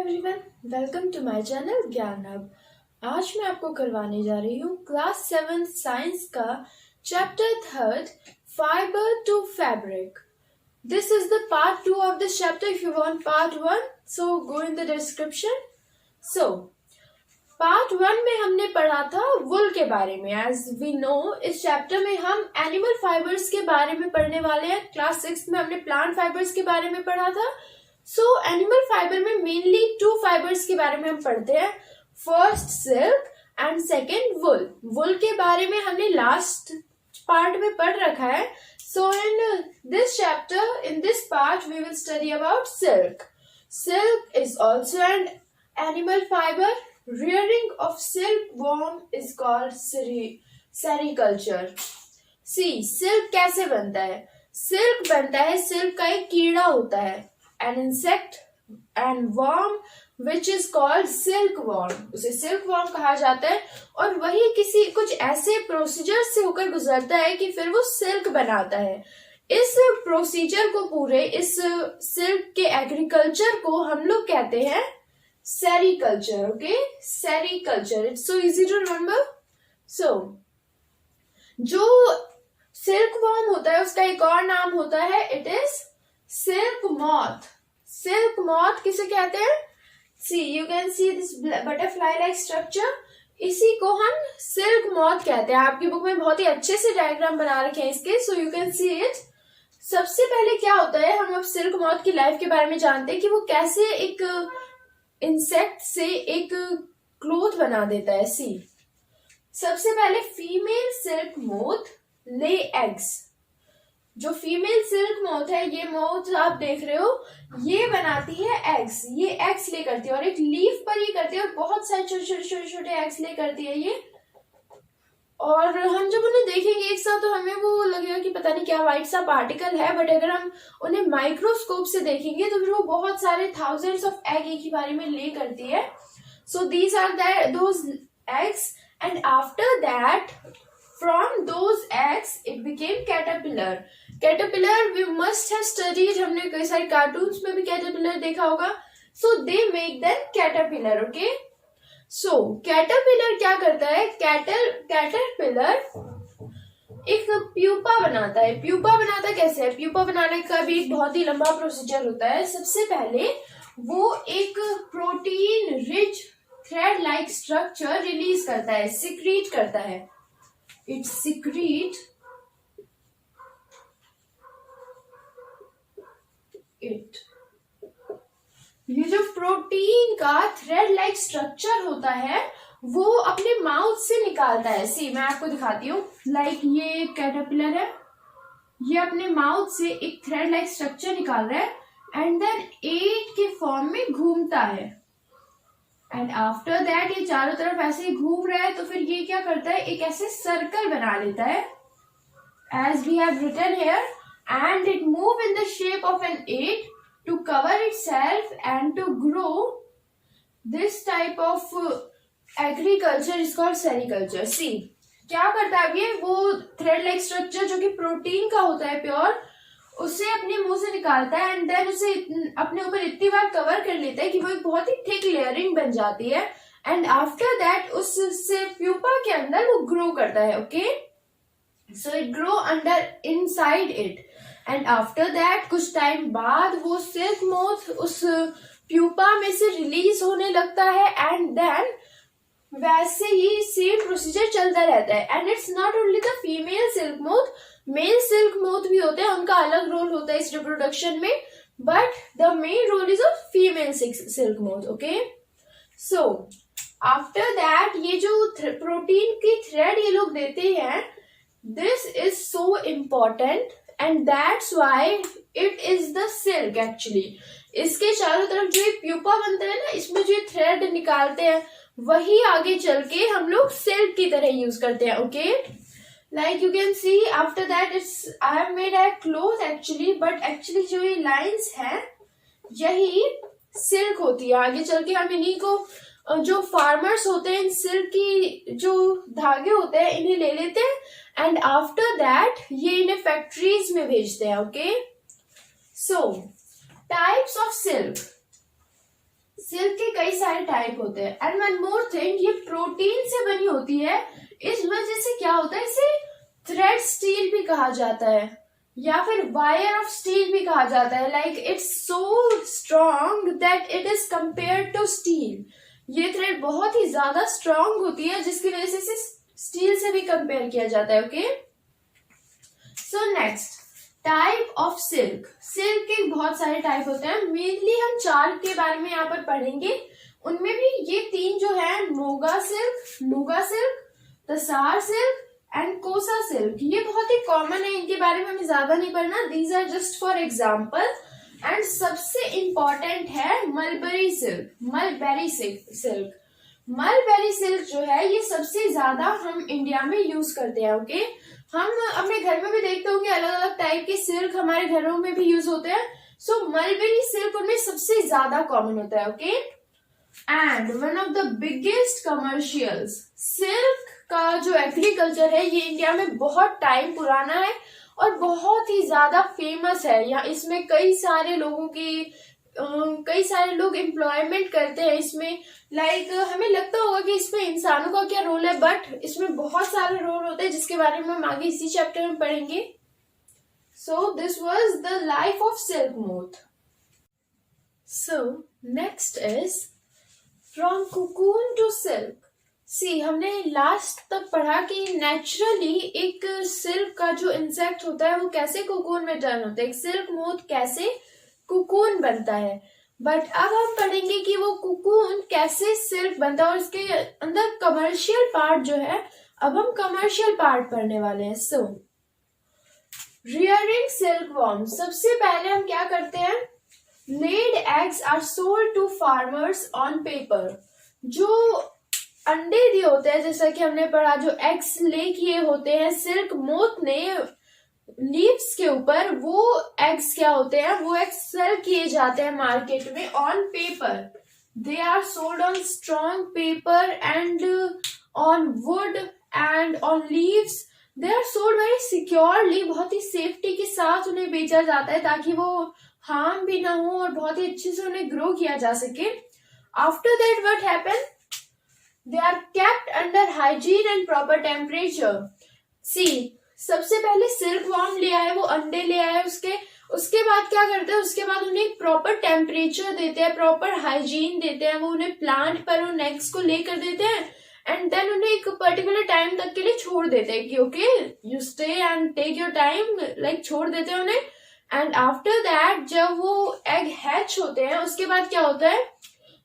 Everyone, welcome to my channel Gyan hub. आज मैं आपको करवाने जा रही हूँ क्लास 7 साइंस का chapter 3 fibre to fabric. This is the part 2 of this chapter. If you want part 1, so go in the description. So part 1 में हमने पढ़ा था वुल के बारे में। एज वी नो, इस चैप्टर में हम एनिमल फाइबर्स के बारे में पढ़ने वाले हैं। क्लास 6 में हमने प्लांट फाइबर्स के बारे में पढ़ा था। सो एनिमल फाइबर में मेनली 2 फाइबर्स के बारे में हम पढ़ते हैं, फर्स्ट सिल्क एंड सेकेंड वुल। वुल के बारे में हमने लास्ट पार्ट में पढ़ रखा है। So in this chapter, in this part, we will study about silk. Silk is also an animal fiber. Rearing of silkworm is called sericulture. See, silk कैसे बनता है? सिल्क बनता है, सिल्क का एक कीड़ा होता है, an insect and worm which is called silkworm. उसे silkworm कहा जाता है और वही किसी कुछ ऐसे प्रोसीजर से होकर गुजरता है कि फिर वो सिल्क बनाता है। इस प्रोसीजर को, पूरे इस सिल्क के एग्रीकल्चर को हम लोग कहते हैं sericulture. Okay, sericulture, it's so easy to remember. So जो सिल्क वॉर्म होता है उसका एक और नाम होता है, it is silk moth. Silk moth किसे कहते हैं? See, you can see this butterfly like structure. इसी को हम सिल्क मॉथ कहते हैं. आपकी बुक में बहुत ही अच्छे से डायग्राम बना रखे हैं इसके, so you can see it. सबसे पहले क्या होता है, हम अब सिल्क मॉथ की लाइफ के बारे में जानते हैं कि वो कैसे एक इंसेक्ट से एक क्लोथ बना देता है. सी, सबसे पहले female silk moth lay eggs. जो फीमेल सिल्क मोथ है, ये मोथ आप देख रहे हो, ये बनाती है एग्स. ये एग्स ले करती है और एक लीफ पर ये करती है और बहुत सारे छोटे छोटे छोटे छोटे एग्स ले करती है ये. और हम जब उन्हें देखेंगे एक साथ तो हमें वो लगेगा कि पता नहीं क्या व्हाइट सा पार्टिकल है, बट अगर हम उन्हें माइक्रोस्कोप से देखेंगे तो फिर वो बहुत सारे थाउजेंड्स ऑफ एग एक ही बारे में ले करती है. So these are those eggs and after that from those eggs it became caterpillar. Caterpillar we must have studied, हमने कई सारे कार्टून्स में भी caterpillar देखा होगा. So they make them caterpillar. Okay, so caterpillar क्या करता है? caterpillar एक प्यूपा बनाता है. प्यूपा बनाता कैसे है? प्यूपा बनाने का भी एक बहुत ही लंबा प्रोसीजर होता है. सबसे पहले वो एक protein rich thread like structure release करता है, सिक्रीट करता है. It secrete it. ये जो प्रोटीन का थ्रेड लाइक स्ट्रक्चर होता है वो अपने माउथ से निकालता है. सी, मैं आपको दिखाती हूँ. लाइक ये कैटरपिलर है, ये अपने माउथ से एक थ्रेड लाइक स्ट्रक्चर निकाल रहा है एंड देन एट के फॉर्म में घूमता है. एंड आफ्टर दैट ये चारों तरफ ऐसे ही घूम रहा है तो फिर ये क्या करता है, एक ऐसे सर्कल बना लेता है as we have written here, and it move in the shape of an eight to cover itself and to grow. This type of agriculture is called sericulture. See, क्या करता है अब ये, वो थ्रेड लाइक स्ट्रक्चर जो कि protein का होता है प्योर, उसे अपने मुंह से निकालता है एंड देन उसे अपने ऊपर इतनी बार कवर कर लेता है कि वो एक बहुत ही थिक लेयरिंग बन जाती है. एंड आफ्टर दैट उससे प्यूपा के अंदर वो ग्रो करता है. Okay, so it grow under inside it and after that कुछ टाइम बाद वो सिल्क मोथ उस प्यूपा में से रिलीज होने लगता है एंड देन वैसे ही सेम प्रोसीजर चलता रहता है. And it's not only the female silk moth, male silk moth भी होते हैं, उनका अलग रोल होता है इस रिप्रोडक्शन में, but the main role is of female silk moth. Okay, so after that ये जो प्रोटीन की थ्रेड ये लोग देते हैं, this is so important and that's why it is the silk. Actually इसके चारों तरफ जो एक प्यूपा बनता है ना, इसमें जो थ्रेड निकालते हैं वही आगे चल के हम लोग सिल्क की तरह यूज करते हैं. Okay, like you can see after that I have made a cloth actually, but actually जो ये lines हैं यही सिल्क होती है. आगे चल के हम इन्हीं को, जो फार्मर्स होते हैं, इन सिल्क की जो धागे होते हैं इन्हें ले लेते हैं एंड आफ्टर दैट ये इन्हें फैक्ट्रीज में भेजते हैं. Okay, so types of silk. Silk के कई सारे टाइप होते हैं एंड वन मोर थिंग, ये प्रोटीन से बनी होती है, इस वजह से क्या होता है इसे थ्रेड स्टील भी कहा जाता है या फिर वायर ऑफ स्टील भी कहा जाता है। Like it's so strong that it is compare to steel. ये थ्रेड बहुत ही ज्यादा स्ट्रॉन्ग होती है जिसकी वजह से इसे स्टील से भी कंपेयर किया जाता है। Okay, so next type of silk. Silk के बहुत सारे टाइप होते हैं, मेनली हम 4 के बारे में यहाँ पर पढ़ेंगे। उनमें भी ये 3 जो है muga silk, tasar silk and कोसा सिल्क, ये बहुत ही कॉमन है, इनके बारे में हमें ज्यादा नहीं पढ़ना, these are just for example. And सबसे इंपॉर्टेंट है मलबरी सिल्क। मलबरी सिल्क जो है ये सबसे ज्यादा हम इंडिया में यूज करते हैं। ओके, हम अपने घर में भी देखते होंगे अलग अलग टाइप के सिल्क हमारे घरों में भी यूज होते हैं। सो मलबरी सिल्क उनमें सबसे ज्यादा कॉमन होता है। Okay, and one of the biggest commercials, silk का जो एग्रीकल्चर है ये इंडिया में बहुत टाइम पुराना है और बहुत ही ज्यादा फेमस है। यहाँ इसमें कई सारे लोग एम्प्लॉयमेंट करते हैं इसमें। लाइक हमें लगता होगा कि इसमें इंसानों का क्या रोल है, बट इसमें बहुत सारे रोल होते हैं जिसके बारे में हम आगे इसी चैप्टर में पढ़ेंगे। So this was the life of silk moth. So next is from cocoon to silk. See, हमने लास्ट तक पढ़ा कि नेचुरली एक सिल्क का जो इंसेक्ट होता है वो कैसे कुकून में टर्न होता है, एक सिल्क मोथ कैसे कुकून बनता है। बट अब हम पढ़ेंगे कि वो कुकून कैसे सिल्क बनता है और उसके अंदर कमर्शियल पार्ट जो है, अब हम कमर्शियल पार्ट पढ़ने वाले हैं। सो रियरिंग सिल्क वॉर्म, सबसे पहले हम क्या करते हैं, laid eggs are sold to farmers on paper. जो अंडे दिए होते हैं, जैसा कि हमने पढ़ा, जो एग्स ले किए होते हैं सिल्क मोथ ने लीव्स के ऊपर, वो एग्स क्या होते हैं, वो एग्स सेल किए जाते हैं मार्केट में on paper. They are sold on strong paper and on wood and on leaves. They are sold very securely, बहुत ही सेफ्टी के साथ उन्हें बेचा जाता है ताकि वो हार्म भी ना हो और बहुत ही अच्छे से उन्हें ग्रो किया जा सके। After that what happen, they are kept under hygiene and proper temperature. See, सबसे पहले सिल्क वॉर्म ले आए, वो अंडे ले आए, उसके बाद क्या करते हैं, उसके बाद उन्हें प्रॉपर टेम्परेचर देते हैं, प्रॉपर हाइजीन देते हैं, वो उन्हें प्लांट पर उन एग्स को लेकर देते हैं एंड देन उन्हें एक पर्टिकुलर टाइम तक के लिए छोड़ देते हैं कि okay you stay and take your time, like छोड़ देते हैं उन्हें। एंड आफ्टर दैट जब वो एग हैच होते हैं उसके बाद क्या होता है,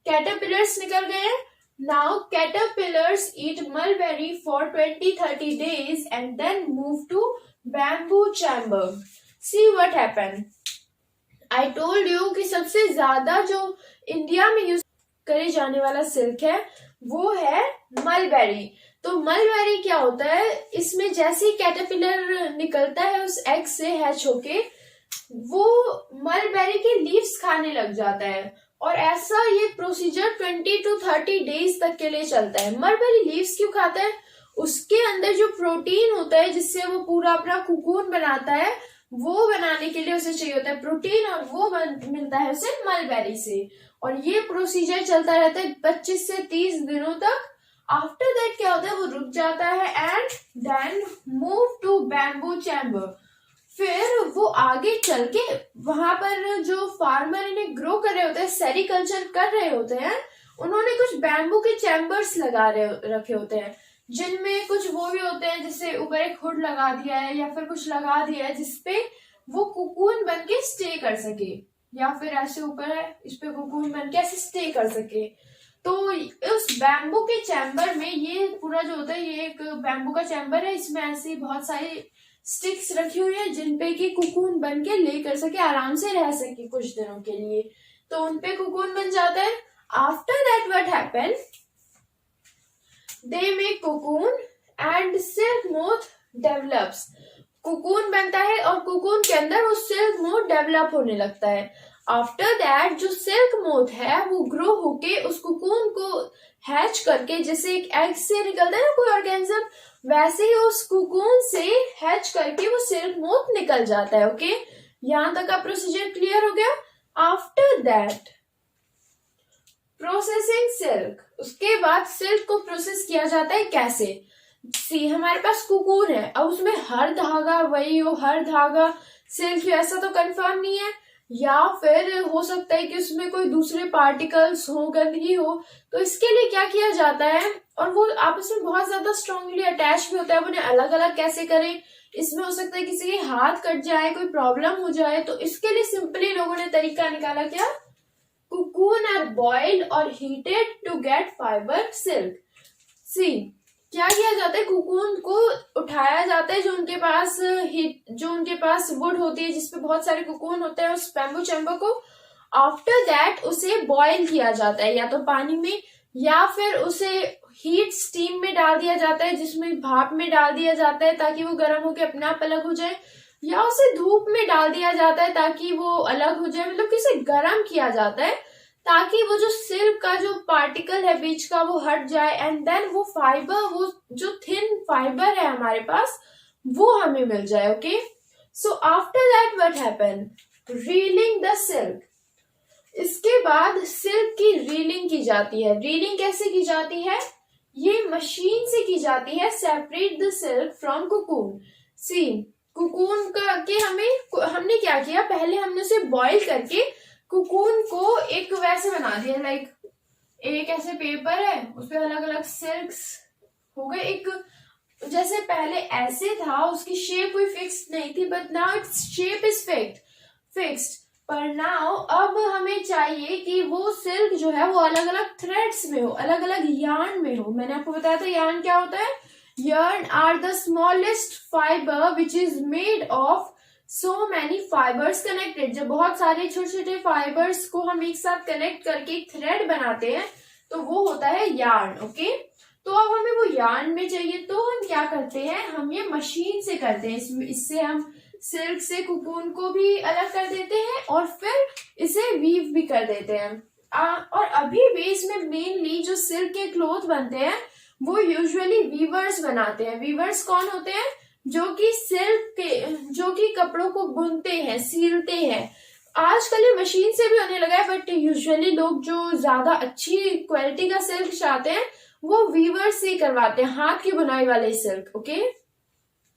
कैटरपिलर्स निकल गए हैं। Now caterpillars eat mulberry for 20-30 days and then move to bamboo chamber. See what happened. I told you कि सबसे ज्यादा जो इंडिया में यूज करे जाने वाला सिल्क है वो है मलबेरी। तो मलबेरी क्या होता है, इसमें जैसे ही कैटरपिलर निकलता है उस एग से हैच होके, वो मलबेरी के लीव्स खाने लग जाता है और ऐसा ये प्रोसीजर 20-30 डेज तक के लिए चलता है। मलबेरी लीव्स क्यों खाता है, उसके अंदर जो प्रोटीन होता है जिससे वो पूरा अपना कुकून बनाता है, वो बनाने के लिए उसे चाहिए होता है प्रोटीन और वो मिलता है उसे मलबेरी से। और ये प्रोसीजर चलता रहता है 25 से 30 दिनों तक। आफ्टर दैट क्या होता है, वो रुक जाता है and then move to bamboo chamber. फिर वो आगे चल के वहां पर जो फार्मर इन्हें ग्रो कर रहे होते हैं, सेरिकल्चर कर रहे होते हैं, उन्होंने कुछ बैम्बू के चैम्बर्स रखे होते हैं जिनमें कुछ वो भी होते हैं जिससे ऊपर एक हुड लगा दिया है या फिर कुछ लगा दिया है जिसपे वो कुकून बन के स्टे कर सके, या फिर ऐसे ऊपर है इस पे कुकून बन के ऐसे स्टे कर सके। तो उस बैम्बू के चैम्बर में ये पूरा जो होता है, ये एक बैम्बू का चैम्बर है, इसमें ऐसी बहुत सारी स्टिक्स रखी हुई है जिनपे कि कुकून बन के ले कर सके, आराम से रह सके कुछ दिनों के लिए। तो उनपे कुकून बन जाता है। After that what happen, they make cocoon and silk moth develops. Cocoon बनता है और कुकून के अंदर वो सिल्क मोथ डेवलप होने लगता है। आफ्टर दैट जो सिल्क मोथ है वो ग्रो होके उस कुकून को हैच करके, जैसे एक एग से निकलता है ना कोई ऑर्गेनिज्म, वैसे ही उस कुकून से हैच करके वो सिल्क मोथ निकल जाता है। ओके, यहाँ तक का प्रोसीजर क्लियर हो गया। आफ्टर दैट प्रोसेसिंग सिल्क, उसके बाद सिल्क को प्रोसेस किया जाता है कैसे? सी, हमारे पास कुकून है, अब उसमें हर धागा वही हो, हर धागा सिल्क हो, ऐसा तो कंफर्म नहीं है, या फिर हो सकता है कि उसमें कोई दूसरे पार्टिकल्स हो, गंदगी हो। तो इसके लिए क्या किया जाता है, और वो आपस में बहुत ज्यादा स्ट्रांगली अटैच भी होता है, उन्हें अलग अलग कैसे करें? इसमें हो सकता है किसी के हाथ कट जाए, कोई प्रॉब्लम हो जाए, तो इसके लिए सिंपली लोगों ने तरीका निकाला, क्या? कुकून आर बॉइल्ड और heated to get fibre silk. See, क्या किया जाता है, कुकून को उठाया जाता है, जो उनके पास वुड होती है जिसपे बहुत सारे कुकून होते हैं, उस बैम्बू चैम्बर को आफ्टर दैट उसे बॉयल किया जाता है, या तो पानी में, या फिर उसे हीट स्टीम में डाल दिया जाता है, जिसमें भाप में डाल दिया जाता है ताकि वो गर्म होकर अपने आप अलग हो जाए, या उसे धूप में डाल दिया जाता है ताकि वो अलग हो जाए, मतलब कि उसे गर्म किया जाता है ताकि वो जो सिल्क का जो पार्टिकल है बीच का वो हट जाए, एंड देन वो फाइबर, वो जो थिन फाइबर है हमारे पास, वो हमें मिल जाए। Okay, so after that what happen, reeling the silk. इसके बाद सिल्क की रीलिंग की जाती है। रीलिंग कैसे की जाती है? ये मशीन से की जाती है। Separate the silk from cocoon. See, cocoon का के हमने क्या किया, पहले हमने उसे बॉईल करके कुकून को एक वैसे बना दिया, लाइक एक ऐसे पेपर है, उसपे अलग अलग सिल्क्स हो गए, एक जैसे पहले ऐसे था, उसकी शेप कोई फिक्स्ड नहीं थी, but now its shape is fixed. पर नाउ अब हमें चाहिए कि वो सिल्क जो है वो अलग अलग थ्रेड्स में हो, अलग अलग यार्न में हो। मैंने आपको बताया था यार्न क्या होता है। Yarn are the smallest fibre which is made of so many fibres connected. जब बहुत सारे छोटे छोटे फाइबर्स को हम एक साथ कनेक्ट करके एक थ्रेड बनाते हैं तो वो होता है यार्न। ओके, तो अब हमें वो यार्न में चाहिए, तो हम क्या करते हैं, हम ये मशीन से करते हैं। इससे हम सिल्क से कुकून को भी अलग कर देते हैं और फिर इसे वीव भी कर देते हैं। और अभी भी इसमें मेनली जो सिल्क के क्लोथ बनते हैं वो यूजुअली वीवर्स बनाते हैं। वीवर्स कौन होते हैं? जो कि कपड़ों को बुनते हैं, सीलते हैं। आजकल ये मशीन से भी होने लगा है, बट यूजुअली लोग जो ज्यादा अच्छी क्वालिटी का सिल्क चाहते हैं वो वीवर्स से करवाते हैं, हाथ की बुनाई वाले सिल्क। ओके,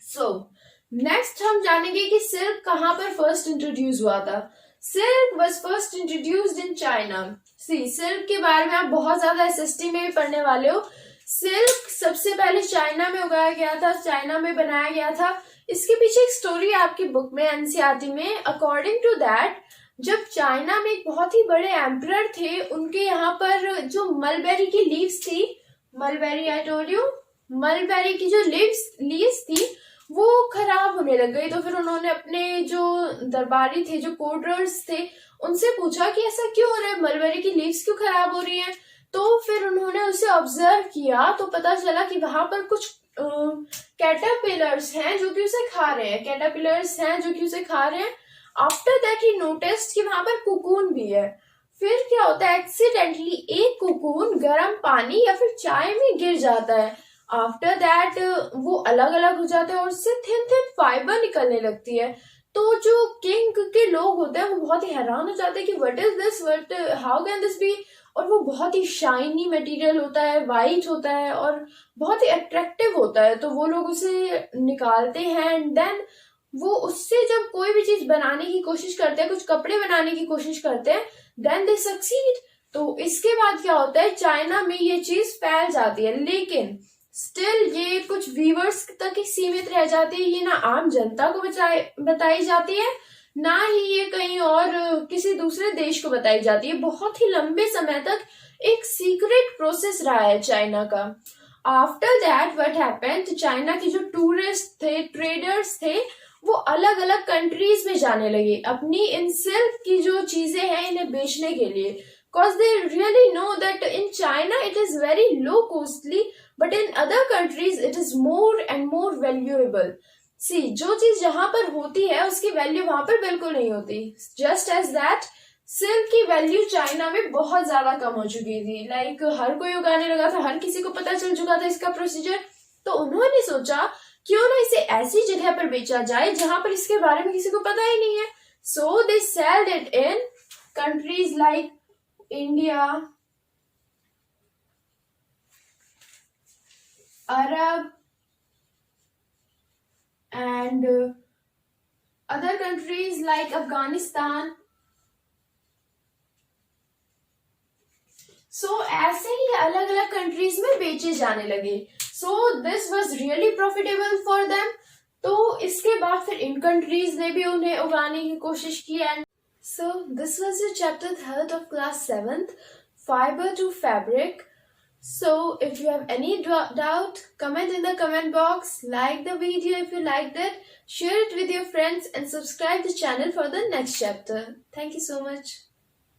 सो नेक्स्ट हम जानेंगे कि सिल्क कहाँ पर फर्स्ट इंट्रोड्यूस हुआ था। Silk was first introduced in China. Silk के बारे में आप बहुत ज्यादा एसएसटी में भी पढ़ने वाले हो। सिल्क सबसे पहले चाइना में उगाया गया था, चाइना में बनाया गया था। इसके पीछे एक स्टोरी है आपकी बुक में, एनसीईआरटी में। अकॉर्डिंग टू दैट, जब चाइना में एक बहुत ही बड़े एम्परर थे, उनके यहाँ पर जो मलबेरी की लीव्स थी, mulberry I told you, mulberry की जो लीव्स थी वो खराब होने लग गई। तो फिर उन्होंने अपने जो दरबारी थे, जो कोर्टर्स थे, उनसे पूछा कि ऐसा क्यों हो रहा है, मलबेरी की लीव्स क्यों खराब हो रही हैं। तो फिर उन्होंने उसे ऑब्जर्व किया तो पता चला कि वहां पर कुछ कैटरपिलर्स हैं जो कि उसे खा रहे हैं। आफ्टर दैट ही नोटिस्ड कि वहां पर कुकून भी है। फिर क्या होता है, एक्सीडेंटली एक कुकून गर्म पानी या फिर चाय में गिर जाता है। आफ्टर दैट वो अलग अलग हो जाते हैं और उससे थिन थिन फाइबर निकलने लगती है। तो जो किंग के लोग होते हैं वो बहुत ही हैरान हो जाते हैं कि what is this, how can this be. और वो बहुत ही शाइनी मटेरियल होता है, वाइट होता है और बहुत ही अट्रैक्टिव होता है। तो वो लोग उसे निकालते हैं एंड देन वो उससे जब कोई भी चीज बनाने की कोशिश करते हैं, कुछ कपड़े बनाने की कोशिश करते हैं, देन दे सक्सीड। तो इसके बाद क्या होता है, चाइना में ये चीज फैल जाती है, लेकिन स्टिल ये कुछ व्यूअर्स तक ही सीमित रह जाती है। ये ना आम जनता को बताई जाती है, ना ही ये कहीं और किसी दूसरे देश को बताई जाती है। बहुत ही लंबे समय तक एक सीक्रेट प्रोसेस रहा है चाइना का। After that what happened, China के जो टूरिस्ट थे, ट्रेडर्स थे, वो अलग अलग कंट्रीज में जाने लगे अपनी इन सिल्क की जो चीजें हैं इन्हें बेचने के लिए। Because they really know that in China it is very low costly, but in other countries it is more and more valuable. See, जो चीज जहां पर होती है उसकी वैल्यू वहां पर बिल्कुल नहीं होती। Just as that, सिल्क की वैल्यू चाइना में बहुत ज्यादा कम हो चुकी थी। लाइक हर कोई उगाने लगा था, हर किसी को पता चल चुका था इसका प्रोसीजर। तो उन्होंने सोचा क्यों ना इसे ऐसी जगह पर बेचा जाए जहां पर इसके बारे में किसी को पता ही नहीं है। So they sold it in countries like India, Arab, and other countries like Afghanistan. So ऐसे ही अलग अलग कंट्रीज में बेचे जाने लगे. So this was really profitable for them. तो इसके बाद फिर इन कंट्रीज ने भी उन्हें उगाने की कोशिश की. And so this was the chapter 3rd of class 7th, fiber to fabric. So if you have any doubt, comment in the comment box, like the video if you liked it, share it with your friends and subscribe the channel for the next chapter. Thank you so much.